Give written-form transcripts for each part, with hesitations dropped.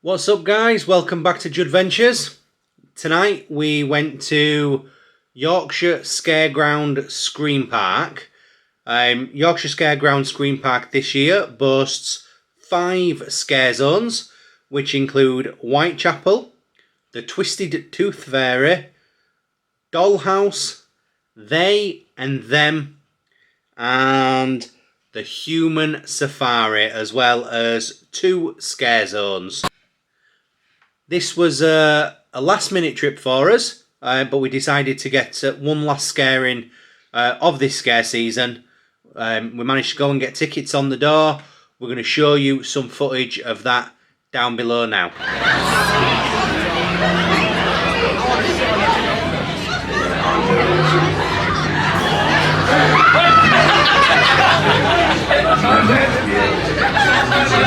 What's up, guys? Welcome back to Judd Ventures. Tonight we went to Yorkshire Scareground Screen Park. Yorkshire Scareground Screen Park this year boasts 5 scare zones, which include Whitechapel, the Twisted Tooth Fairy, Dollhouse, They and Them, and the Human Safari, as well as 2 scare zones. This was a last minute trip for us, but we decided to get one last scare in of this scare season. We managed to go and get tickets on the door. We're going to show you some footage of that down below now.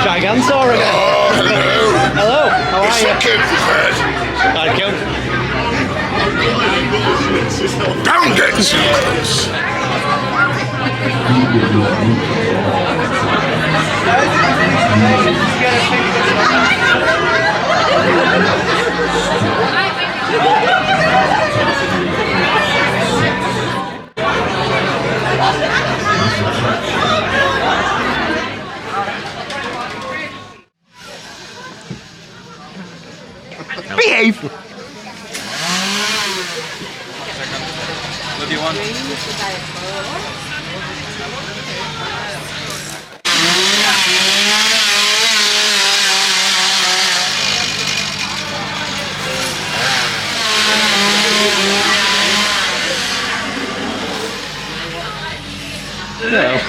Gigantor again. Oh, hello. Hello, how are you? Thank you. Don't get too close. Behave! What do you want? No.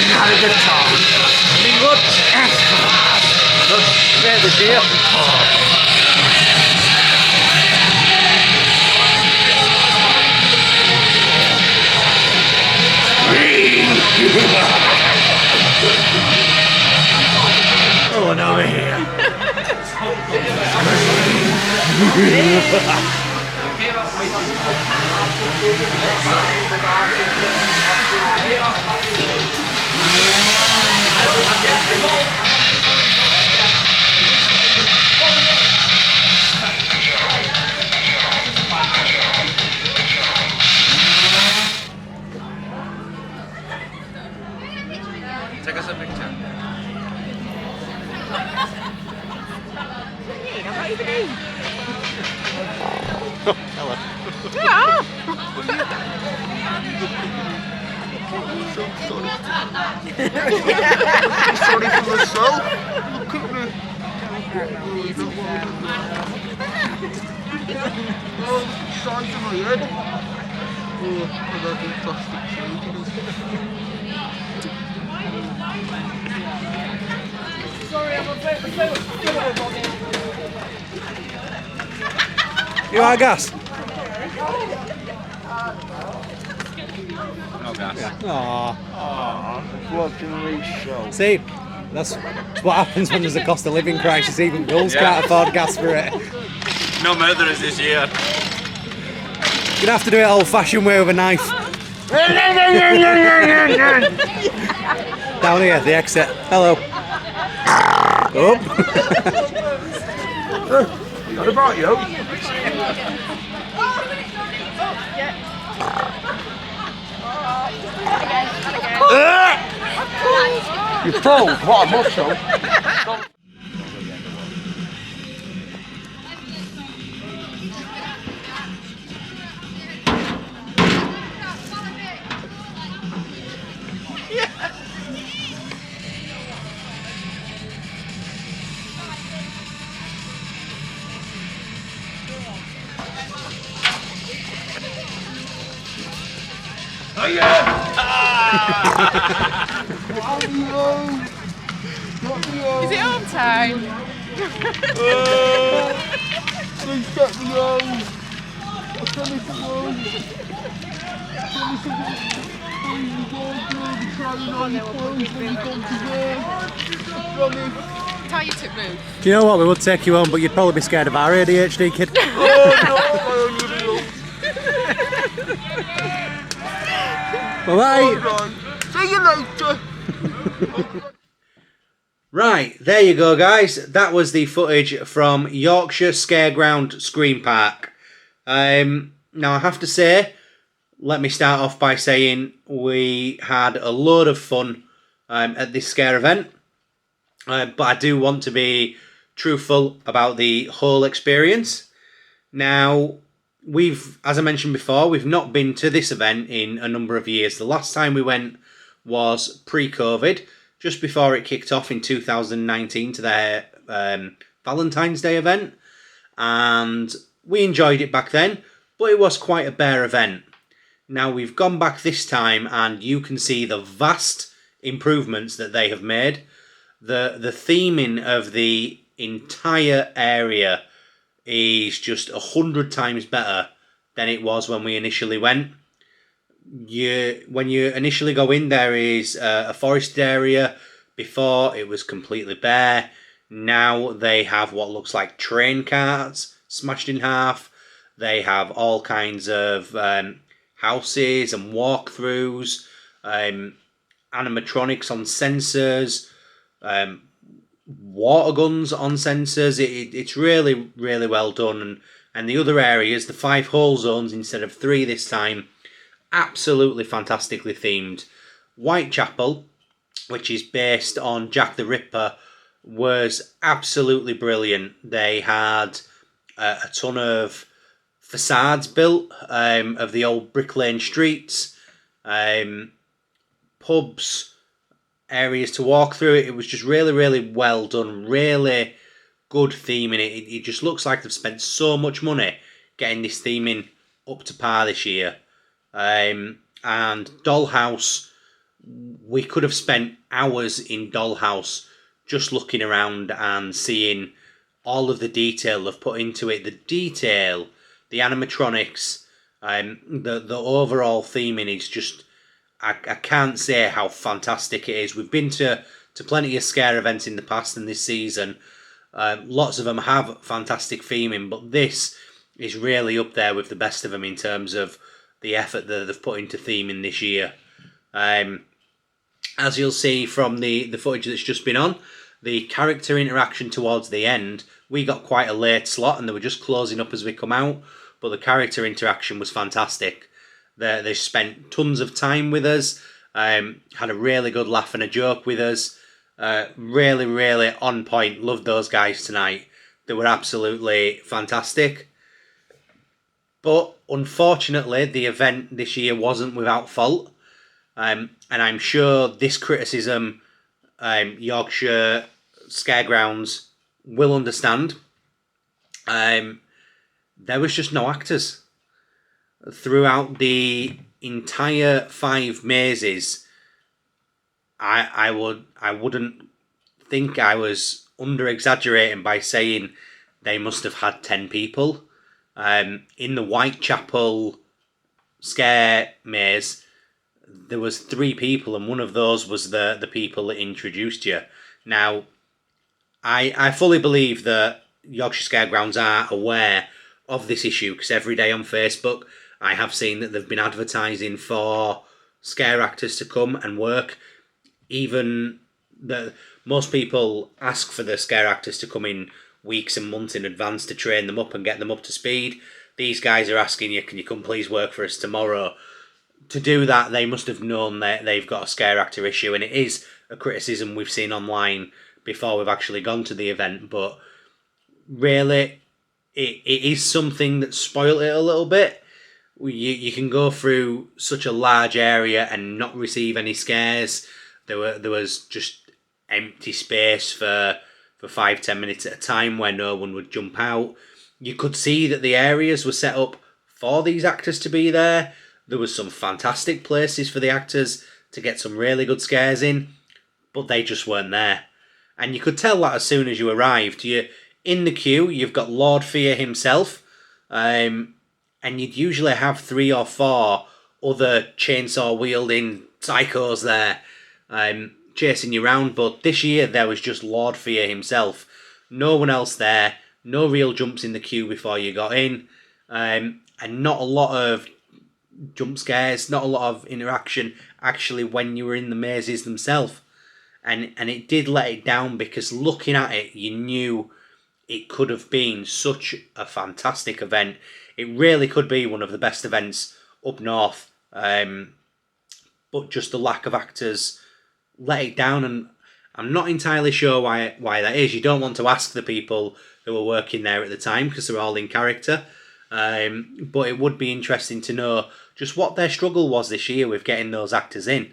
Not a good time. Look, there's the deer. Oh, and over here. Take us a picture. Hello. Sorry for myself. Look at me. Oh, size of my head. Oh, I got the plastic Sorry, I'm a bit You are gas? No gas. Aww. watching these shows. See, that's what happens when there's a cost of living crisis. Even girls can't afford gas for it. No murderers this year. You're gonna have to do it old-fashioned way with a knife. Down here, the exit. Hello. Oh. What about you? You froze. What a muscle. Oh yeah! Is it home time? Please get me home. I promise it won't. I promise it won't. Please don't do the trying on your clothes when you come to work. I promise. Tell you to move. Do you know what? We would take you home, but you'd probably be scared of our ADHD, kid. Oh no, I only Bye-bye. Alright. See you later. Right, there you go, guys. That was the footage from Yorkshire Scareground Screen Park. Now, I have to say, let me start off by saying we had a load of fun at this scare event. But I do want to be truthful about the whole experience. Now, as I mentioned before, we've not been to this event in a number of years. The last time we went was pre-COVID, just before it kicked off in 2019 to their Valentine's Day event. And we enjoyed it back then, but it was quite a bare event. Now, we've gone back this time and you can see the vast improvements that they have made. The theming of the entire area is just 100 times better than it was when we initially went. When you initially go in, there is a forested area. Before, it was completely bare. Now they have what looks like train carts smashed in half. They have all kinds of houses and walkthroughs, animatronics on sensors, water guns on sensors. It's really, really well done. And the other areas, the 5 hole zones instead of 3 this time, absolutely fantastically themed. Whitechapel, which is based on Jack the Ripper, was absolutely brilliant. They had a ton of facades built of the old Brick Lane streets, pubs, areas to walk through. It was just really, really well done. Really good theming. It just looks like they've spent so much money getting this theming up to par this year. And Dollhouse, we could have spent hours in Dollhouse just looking around and seeing all of the detail they've put into it. The detail, the animatronics, the overall theming is just, I can't say how fantastic it is. We've been to plenty of scare events in the past and this season. Lots of them have fantastic theming, but this is really up there with the best of them in terms of the effort that they've put into theming this year. As you'll see from the footage that's just been on, the character interaction towards the end, we got quite a late slot and they were just closing up as we come out, but the character interaction was fantastic. They spent tons of time with us, had a really good laugh and a joke with us. Really, really on point. Loved those guys tonight. They were absolutely fantastic. But unfortunately, the event this year wasn't without fault. And I'm sure this criticism Yorkshire Scaregrounds will understand. There was just no actors. Throughout the entire 5 mazes, I wouldn't think I was under-exaggerating by saying they must have had 10 people. In the Whitechapel scare maze, there was 3 people, and one of those was the people that introduced you. Now, I fully believe that Yorkshire Scaregrounds are aware of this issue, because every day on Facebook I have seen that they've been advertising for scare actors to come and work. Even most people ask for the scare actors to come in weeks and months in advance to train them up and get them up to speed. These guys are asking you, can you come please work for us tomorrow? To do that, they must have known that they've got a scare actor issue, and it is a criticism we've seen online before we've actually gone to the event, but really, it is something that spoiled it a little bit. You can go through such a large area and not receive any scares. There was just empty space for 5-10 minutes at a time where no one would jump out. You could see that the areas were set up for these actors to be there. There was some fantastic places for the actors to get some really good scares in. but they just weren't there. And you could tell that as soon as you arrived. You're in the queue, you've got Lord Fear himself, and you'd usually have 3 or 4 other chainsaw-wielding psychos there chasing you around, but this year there was just Lord Fear himself. No one else there, no real jumps in the queue before you got in, and not a lot of jump scares, not a lot of interaction actually when you were in the mazes themselves. And it did let it down, because looking at it, you knew it could have been such a fantastic event. It really could be one of the best events up north. But just the lack of actors let it down, and I'm not entirely sure why that is. You don't want to ask the people who were working there at the time, because they're all in character. But it would be interesting to know just what their struggle was this year with getting those actors in.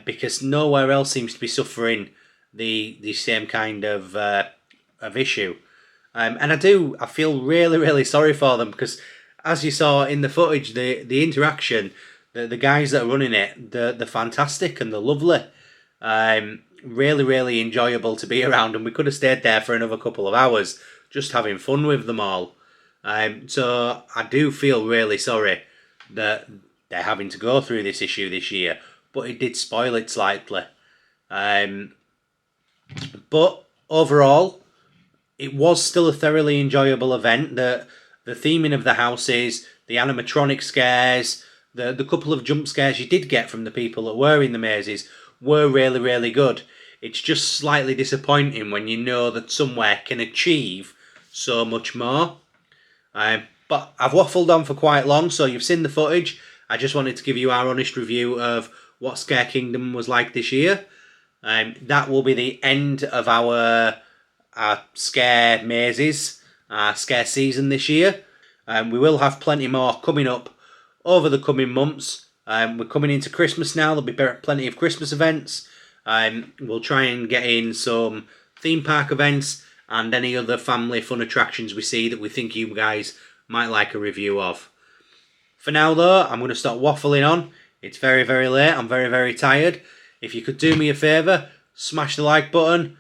Because nowhere else seems to be suffering the same kind of issue. And I feel really, really sorry for them, because as you saw in the footage, the interaction, the guys that are running it, they're fantastic and they're lovely. Really, really enjoyable to be around, and we could have stayed there for another couple of hours just having fun with them all. So I do feel really sorry that they're having to go through this issue this year, but it did spoil it slightly. But overall, it was still a thoroughly enjoyable event. The theming of the houses, the animatronic scares, the couple of jump scares you did get from the people that were in the mazes were really, really good. It's just slightly disappointing when you know that somewhere can achieve so much more. But I've waffled on for quite long, so you've seen the footage. I just wanted to give you our honest review of what Scare Kingdom was like this year. That will be the end of our scare mazes, our scare season this year. We will have plenty more coming up over the coming months. We're coming into Christmas now. There'll be plenty of Christmas events. We'll try and get in some theme park events and any other family fun attractions we see that we think you guys might like a review of. For now though, I'm going to stop waffling on. It's very, very late. I'm very, very tired. If you could do me a favour, smash the like button,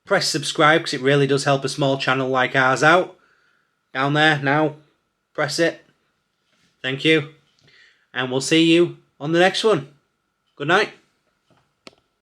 press subscribe, because it really does help a small channel like ours out. Down there now, press it. Thank you. And we'll see you on the next one. Good night.